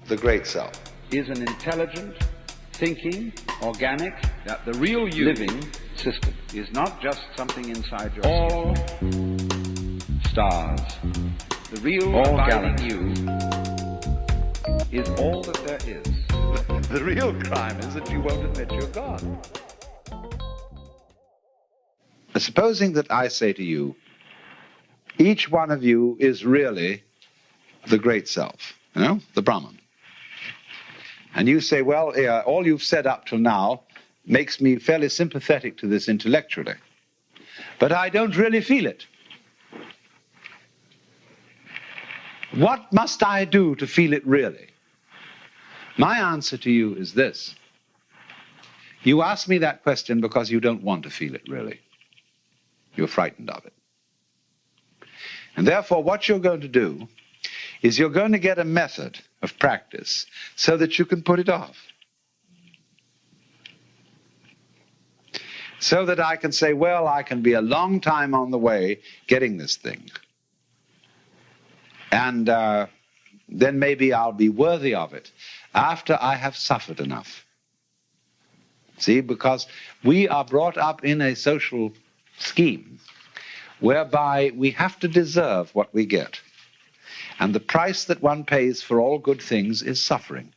the great self. Is an intelligent, thinking, organic, the real you living system. Is not just something inside your all stars. The real all galaxy you is all that there is. The real crime is that you won't admit you're God. Supposing that I say to you, each one of you is really the great self, the Brahman. And you say, well, all you've said up till now makes me fairly sympathetic to this intellectually, but I don't really feel it. What must I do to feel it really? My answer to you is this. You ask me that question because you don't want to feel it really. You're frightened of it. And therefore, what you're going to do is you're going to get a method of practice so that you can put it off. So that I can say, well, I can be a long time on the way getting this thing. And then maybe I'll be worthy of it after I have suffered enough. See, because we are brought up in a social scheme whereby we have to deserve what we get. And the price that one pays for all good things is suffering.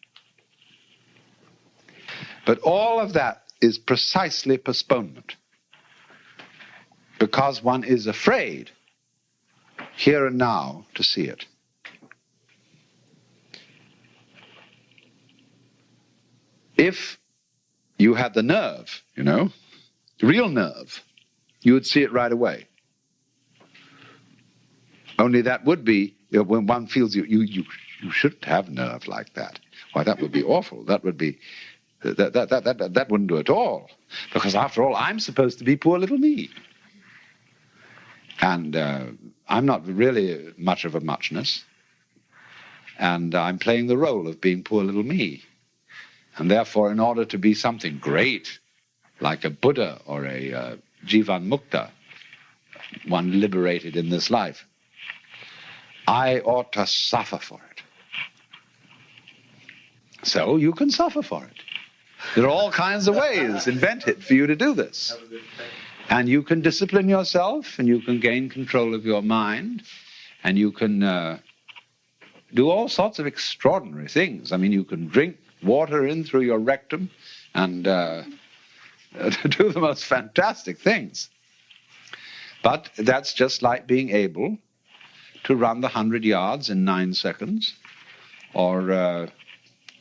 But all of that is precisely postponement, because one is afraid here and now to see it. If you had the nerve, the real nerve, you would see it right away. Only that would be, when one feels you shouldn't have nerve like that. Why, that would be awful. That would be, that wouldn't do at all. Because after all, I'm supposed to be poor little me. And I'm not really much of a muchness. And I'm playing the role of being poor little me. And therefore, in order to be something great, like a Buddha or a Jivan Mukta, one liberated in this life, I ought to suffer for it. So you can suffer for it. There are all kinds of ways invented for you to do this. And you can discipline yourself, and you can gain control of your mind, and you can do all sorts of extraordinary things. I mean, you can drink water in through your rectum and do the most fantastic things. But that's just like being able to run the 100 yards in 9 seconds, or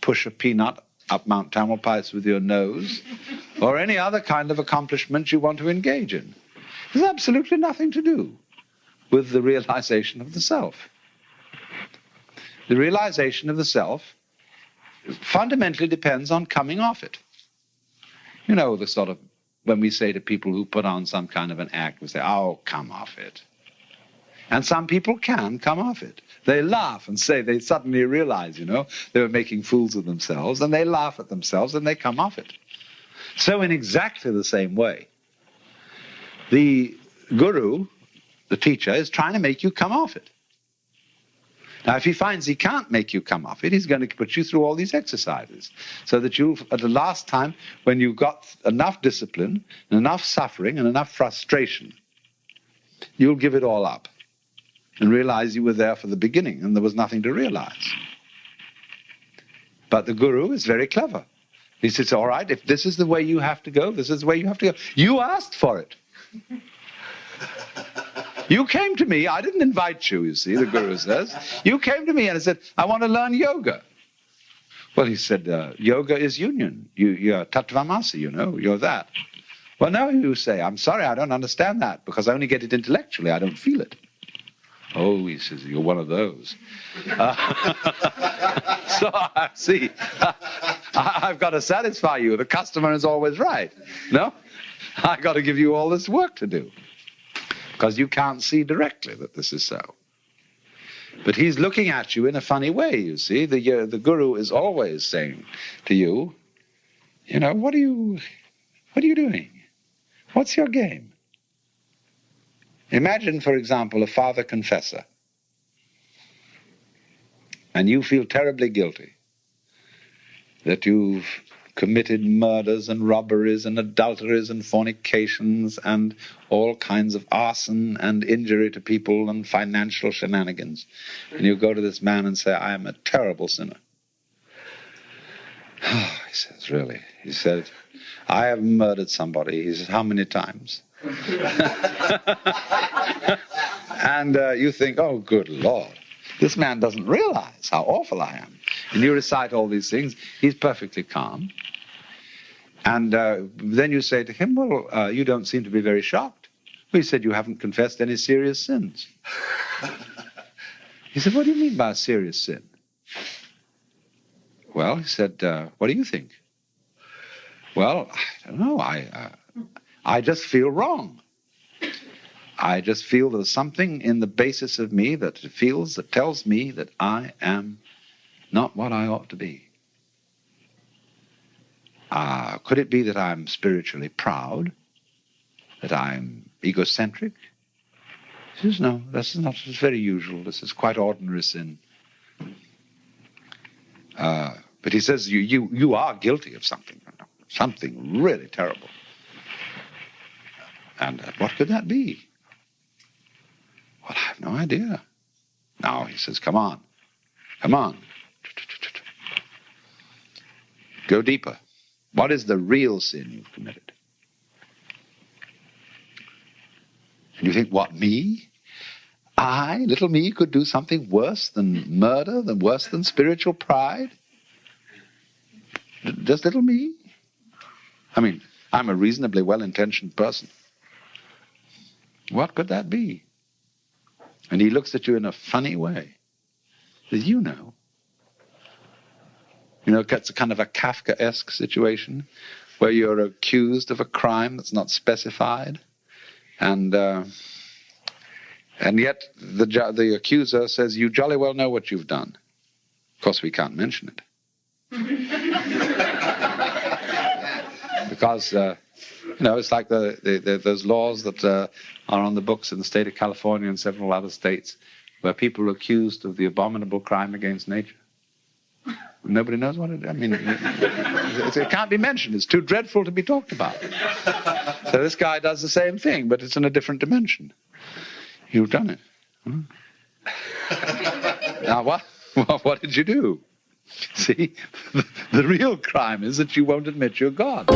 push a peanut up Mount Tamalpais with your nose, or any other kind of accomplishment you want to engage in. There's absolutely nothing to do with the realization of the self. The realization of the self fundamentally depends on coming off it. The sort of, when we say to people who put on some kind of an act, we say, oh, come off it. And some people can come off it. They laugh and say, they suddenly realize, they were making fools of themselves, and they laugh at themselves and they come off it. So in exactly the same way, the guru, the teacher, is trying to make you come off it. Now, if he finds he can't make you come off it, he's going to put you through all these exercises so that you, at the last time, when you've got enough discipline and enough suffering and enough frustration, you'll give it all up and realize you were there for the beginning and there was nothing to realize. But the guru is very clever. He says, all right, if this is the way you have to go, this is the way you have to go. You asked for it. You came to me. I didn't invite you, you see, the guru says. You came to me and said, I want to learn yoga. Well, he said, yoga is union. You're tattvamasi, you're that. Well, no, you say, I'm sorry, I don't understand that because I only get it intellectually. I don't feel it. Oh, he says, you're one of those. So I see. I've got to satisfy you. The customer is always right. No? I've got to give you all this work to do. Because you can't see directly that this is so. But he's looking at you in a funny way, you see. The guru is always saying to you, what are you doing? What's your game? Imagine, for example, a father confessor. And you feel terribly guilty. that you've committed murders and robberies and adulteries and fornications and all kinds of arson and injury to people and financial shenanigans. And you go to this man and say, I am a terrible sinner. Oh, he says, really? He said, I have murdered somebody. He says, how many times? And you think, oh, good Lord, this man doesn't realize how awful I am. And you recite all these things. He's perfectly calm. And then you say to him, well, you don't seem to be very shocked. Well, he said, you haven't confessed any serious sins. He said, what do you mean by a serious sin? Well, he said, what do you think? Well, I don't know. I just feel wrong. I just feel there's something in the basis of me that tells me that I am not what I ought to be. Could it be that I'm spiritually proud? That I'm egocentric? He says, no, this is not. It's very usual. This is quite ordinary sin. But he says, you are guilty of something really terrible. And what could that be? Well, I have no idea. Now he says, come on. Go deeper. What is the real sin you've committed? And you think, what, me? I, little me, could do something worse than murder, worse than spiritual pride? Just little me? I mean, I'm a reasonably well-intentioned person. What could that be? And he looks at you in a funny way. He says, you know. You know, it's a kind of a Kafkaesque situation where you're accused of a crime that's not specified. And yet the accuser says, you jolly well know what you've done. Of course, we can't mention it. Because, it's like those laws that are on the books in the state of California and several other states where people are accused of the abominable crime against nature. Nobody knows what it is. I mean, it can't be mentioned. It's too dreadful to be talked about. So this guy does the same thing, but it's in a different dimension. You've done it. Now, what did you do? See, the real crime is that you won't admit you're God.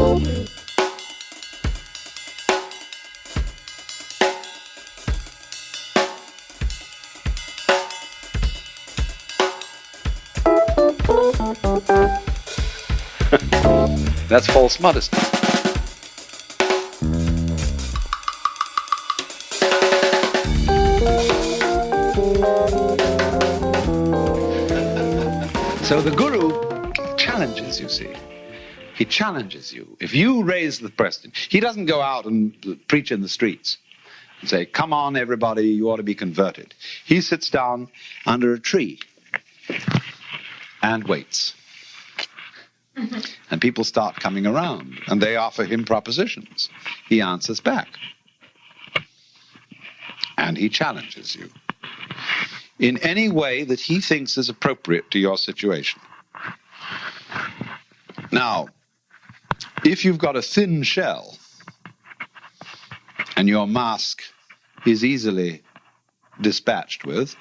That's false modesty. So the guru challenges, you see. He challenges you. If you raise the question, he doesn't go out and preach in the streets and say, come on, everybody, you ought to be converted. He sits down under a tree and waits. And people start coming around, and they offer him propositions. He answers back. And he challenges you in any way that he thinks is appropriate to your situation. Now, if you've got a thin shell, and your mask is easily dispatched with,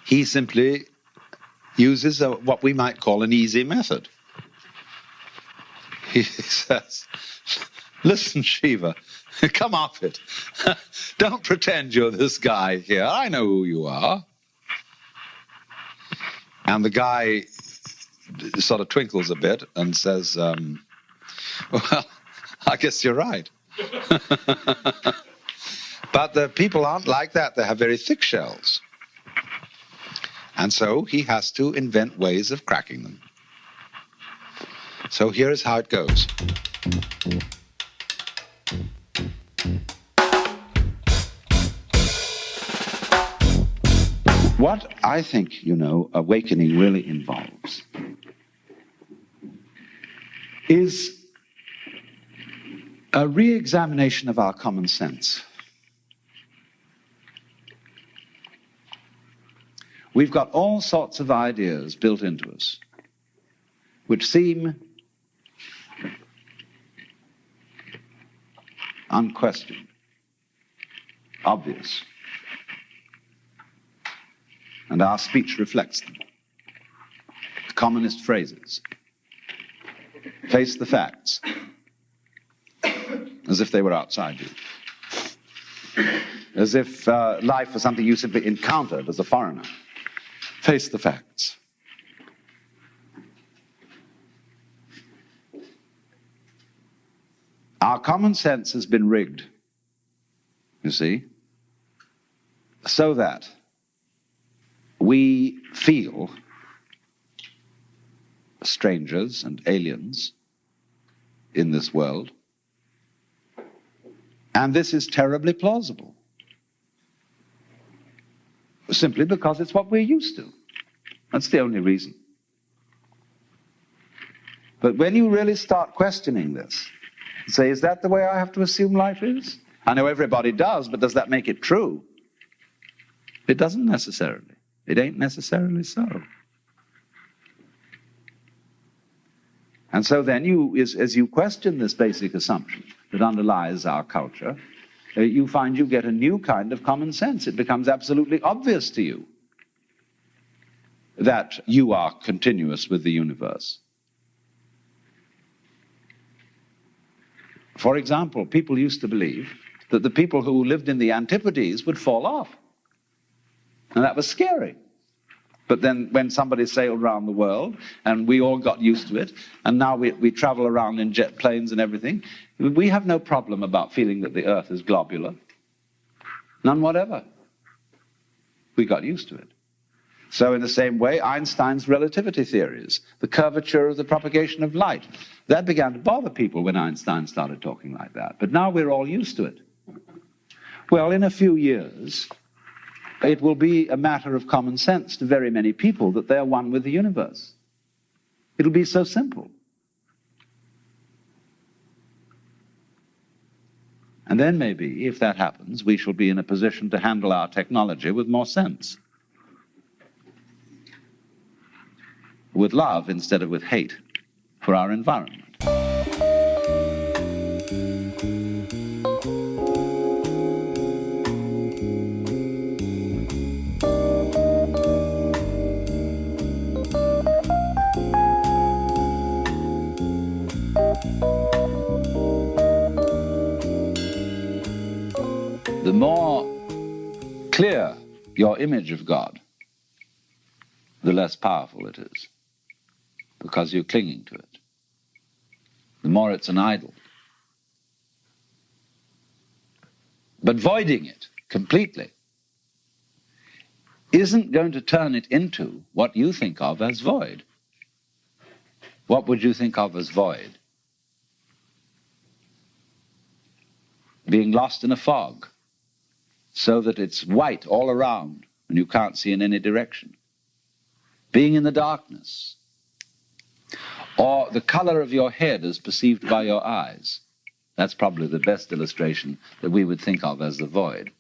he simply uses what we might call an easy method. He says, listen, Shiva, come off it. Don't pretend you're this guy here. I know who you are. And the guy sort of twinkles a bit and says, well, I guess you're right. But the people aren't like that. They have very thick shells. And so he has to invent ways of cracking them. So here is how it goes. What I think, awakening really involves is a re-examination of our common sense. We've got all sorts of ideas built into us. which seem unquestioned, obvious, and our speech reflects them. The commonest phrases. Face the facts, as if they were outside you. As if life was something you simply encountered as a foreigner. Face the facts. Our common sense has been rigged, you see, so that we feel strangers and aliens in this world, and this is terribly plausible, simply because it's what we're used to. That's the only reason. But when you really start questioning this, say, is that the way I have to assume life is? I know everybody does, but does that make it true? It doesn't necessarily. It ain't necessarily so. And so then as you question this basic assumption that underlies our culture, you find you get a new kind of common sense. It becomes absolutely obvious to you that you are continuous with the universe. For example, people used to believe that the people who lived in the Antipodes would fall off. And that was scary. But then when somebody sailed around the world, and we all got used to it, and now we travel around in jet planes and everything, we have no problem about feeling that the Earth is globular. None whatever. We got used to it. So in the same way, Einstein's relativity theories, the curvature of the propagation of light, that began to bother people when Einstein started talking like that. But now we're all used to it. Well, in a few years, it will be a matter of common sense to very many people that they're one with the universe. It'll be so simple. And then maybe, if that happens, we shall be in a position to handle our technology with more sense. With love instead of with hate for our environment. The more clear your image of God, the less powerful it is, because you're clinging to it. The more it's an idol. But voiding it completely isn't going to turn it into what you think of as void. What would you think of as void? Being lost in a fog, so that it's white all around and you can't see in any direction. Being in the darkness. Or the color of your head as perceived by your eyes. That's probably the best illustration that we would think of as the void.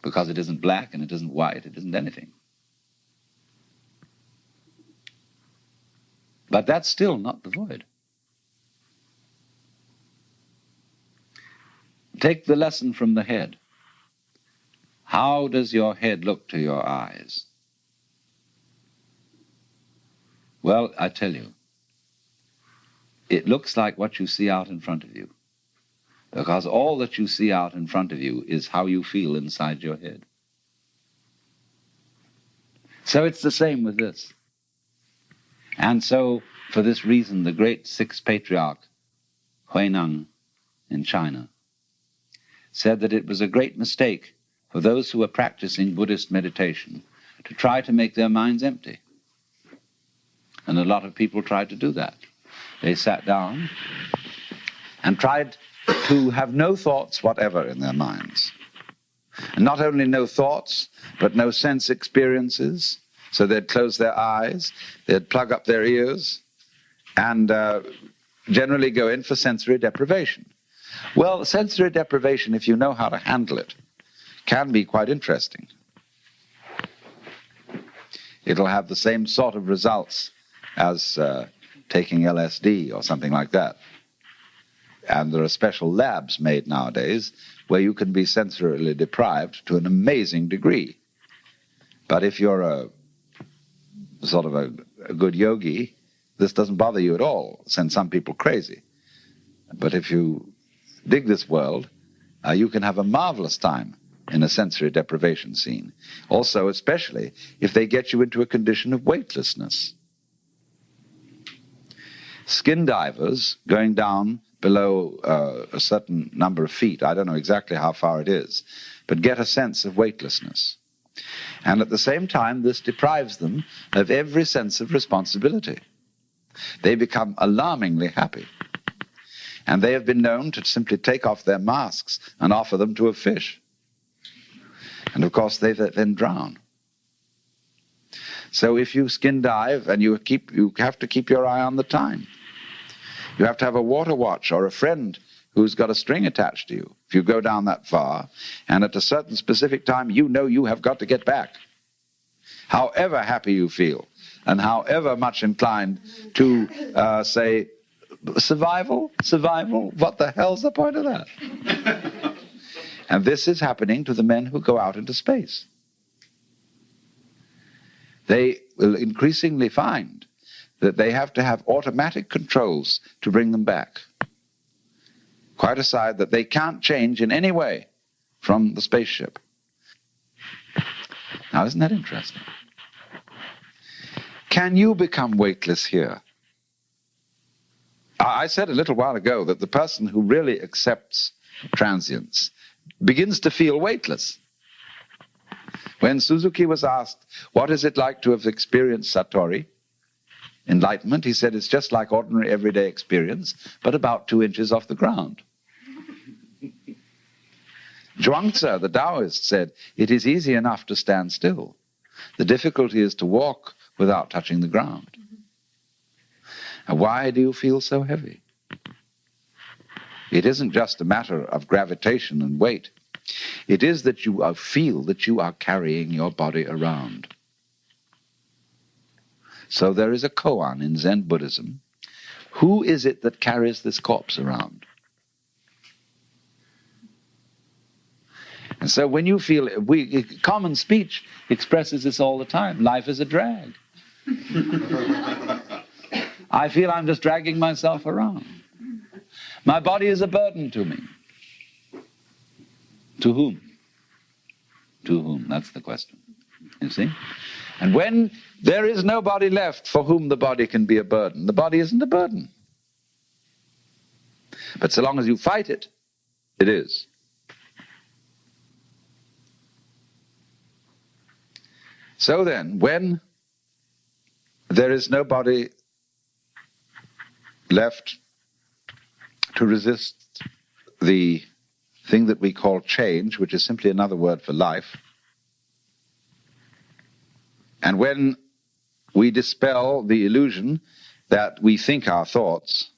Because it isn't black and it isn't white, it isn't anything. But that's still not the void. Take the lesson from the head. How does your head look to your eyes? Well, I tell you, it looks like what you see out in front of you. Because all that you see out in front of you is how you feel inside your head. So it's the same with this. And so, for this reason, the great sixth patriarch, Huineng in China, said that it was a great mistake for those who were practicing Buddhist meditation to try to make their minds empty. And a lot of people tried to do that. They sat down and tried to have no thoughts whatever in their minds. And not only no thoughts, but no sense experiences. So they'd close their eyes, they'd plug up their ears, and generally go in for sensory deprivation. Well, sensory deprivation, if you know how to handle it, can be quite interesting. It'll have the same sort of results as taking LSD or something like that. And there are special labs made nowadays where you can be sensorily deprived to an amazing degree. But if you're a sort of a good yogi, this doesn't bother you at all. Send some people crazy. But if you dig this world, you can have a marvelous time in a sensory deprivation scene. Also, especially if they get you into a condition of weightlessness. Skin divers going down below a certain number of feet, I don't know exactly how far it is, but get a sense of weightlessness. And at the same time, this deprives them of every sense of responsibility. They become alarmingly happy. And they have been known to simply take off their masks and offer them to a fish. And of course, they then drown. So if you skin dive, and you have to keep your eye on the time. You have to have a water watch or a friend who's got a string attached to you. If you go down that far, and at a certain specific time, you know you have got to get back. However happy you feel, and however much inclined to say, survival? What the hell's the point of that? And this is happening to the men who go out into space. They will increasingly find that they have to have automatic controls to bring them back. Quite aside that they can't change in any way from the spaceship. Now, isn't that interesting? Can you become weightless here? I said a little while ago that the person who really accepts transience begins to feel weightless. When Suzuki was asked, what is it like to have experienced Satori, enlightenment, he said, it's just like ordinary everyday experience, but about 2 inches off the ground. Zhuangzi, the Taoist, said, it is easy enough to stand still. The difficulty is to walk without touching the ground. And why do you feel so heavy? It isn't just a matter of gravitation and weight. It is that you feel that you are carrying your body around. So there is a koan in Zen Buddhism. Who is it that carries this corpse around? And so when you feel, common speech expresses this all the time. Life is a drag. I feel I'm just dragging myself around. My body is a burden to me. To whom? To whom? That's the question. You see? And when there is nobody left for whom the body can be a burden, the body isn't a burden. But so long as you fight it, it is. So then, when there is nobody left to resist the thing that we call change, which is simply another word for life, and when we dispel the illusion that we think our thoughts,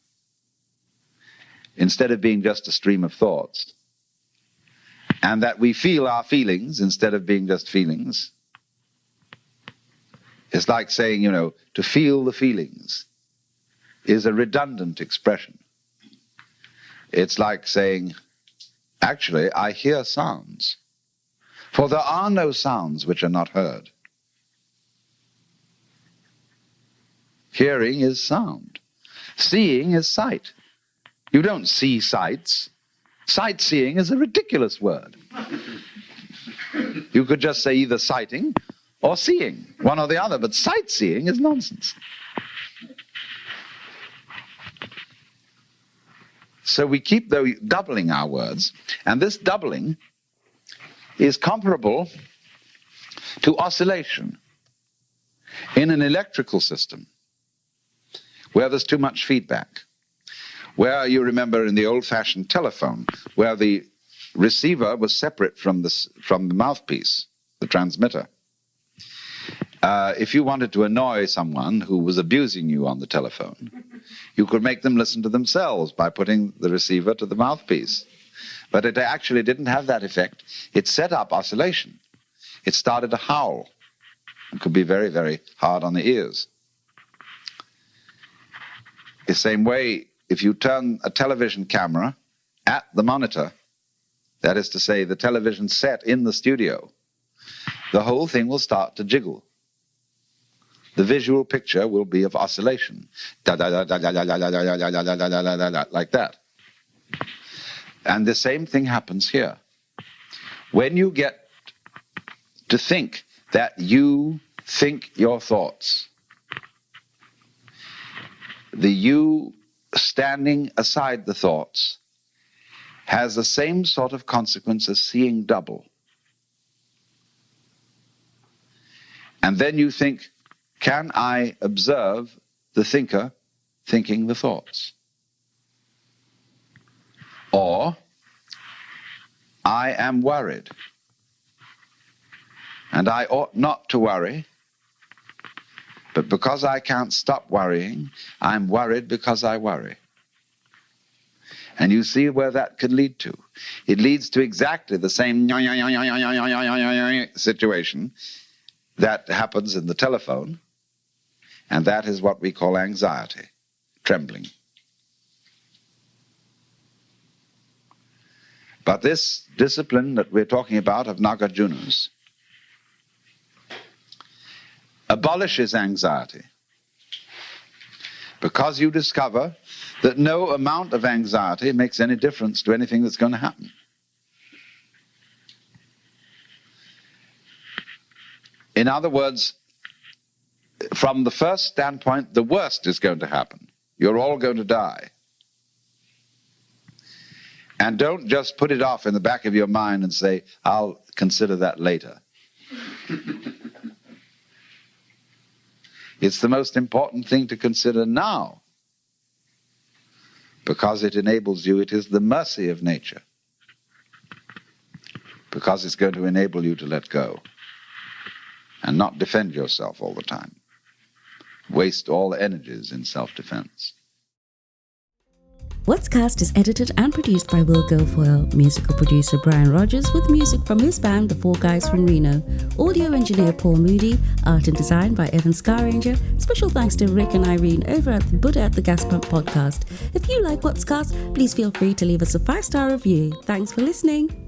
instead of being just a stream of thoughts, and that we feel our feelings instead of being just feelings, it's like saying, to feel the feelings is a redundant expression. It's like saying, actually, I hear sounds, for there are no sounds which are not heard. Hearing is sound. Seeing is sight. You don't see sights. Sightseeing is a ridiculous word. You could just say either sighting or seeing, one or the other, but sightseeing is nonsense. So we keep doubling our words, and this doubling is comparable to oscillation in an electrical system where there's too much feedback, where you remember in the old-fashioned telephone, where the receiver was separate from the mouthpiece, the transmitter. If you wanted to annoy someone who was abusing you on the telephone, you could make them listen to themselves by putting the receiver to the mouthpiece. But it actually didn't have that effect. It set up oscillation. It started to howl. It could be very, very hard on the ears. The same way, if you turn a television camera at the monitor, that is to say, the television set in the studio, the whole thing will start to jiggle. The visual picture will be of oscillation, like that. And the same thing happens here. When you get to think that you think your thoughts, the you standing aside the thoughts has the same sort of consequence as seeing double. And then you think, can I observe the thinker thinking the thoughts? Or, I am worried, and I ought not to worry, but because I can't stop worrying, I'm worried because I worry. And you see where that could lead to. It leads to exactly the same situation that happens in the telephone, and that is what we call anxiety, trembling. But this discipline that we're talking about of Nagarjunas abolishes anxiety, because you discover that no amount of anxiety makes any difference to anything that's going to happen. In other words, from the first standpoint, the worst is going to happen. You're all going to die. And don't just put it off in the back of your mind and say, I'll consider that later. It's the most important thing to consider now, because it enables you. It is the mercy of nature, because it's going to enable you to let go and not defend yourself all the time. Waste all energies in self-defense. WattsCast is edited and produced by Will Guilfoyle, musical producer Brian Rogers, with music from his band The Four Guys from Reno, audio engineer Paul Moody, art and design by Evan Scarranger. Special thanks to Rick and Irene over at the Buddha at the Gas Pump podcast. If you like WattsCast, please feel free to leave us a 5-star review. Thanks for listening.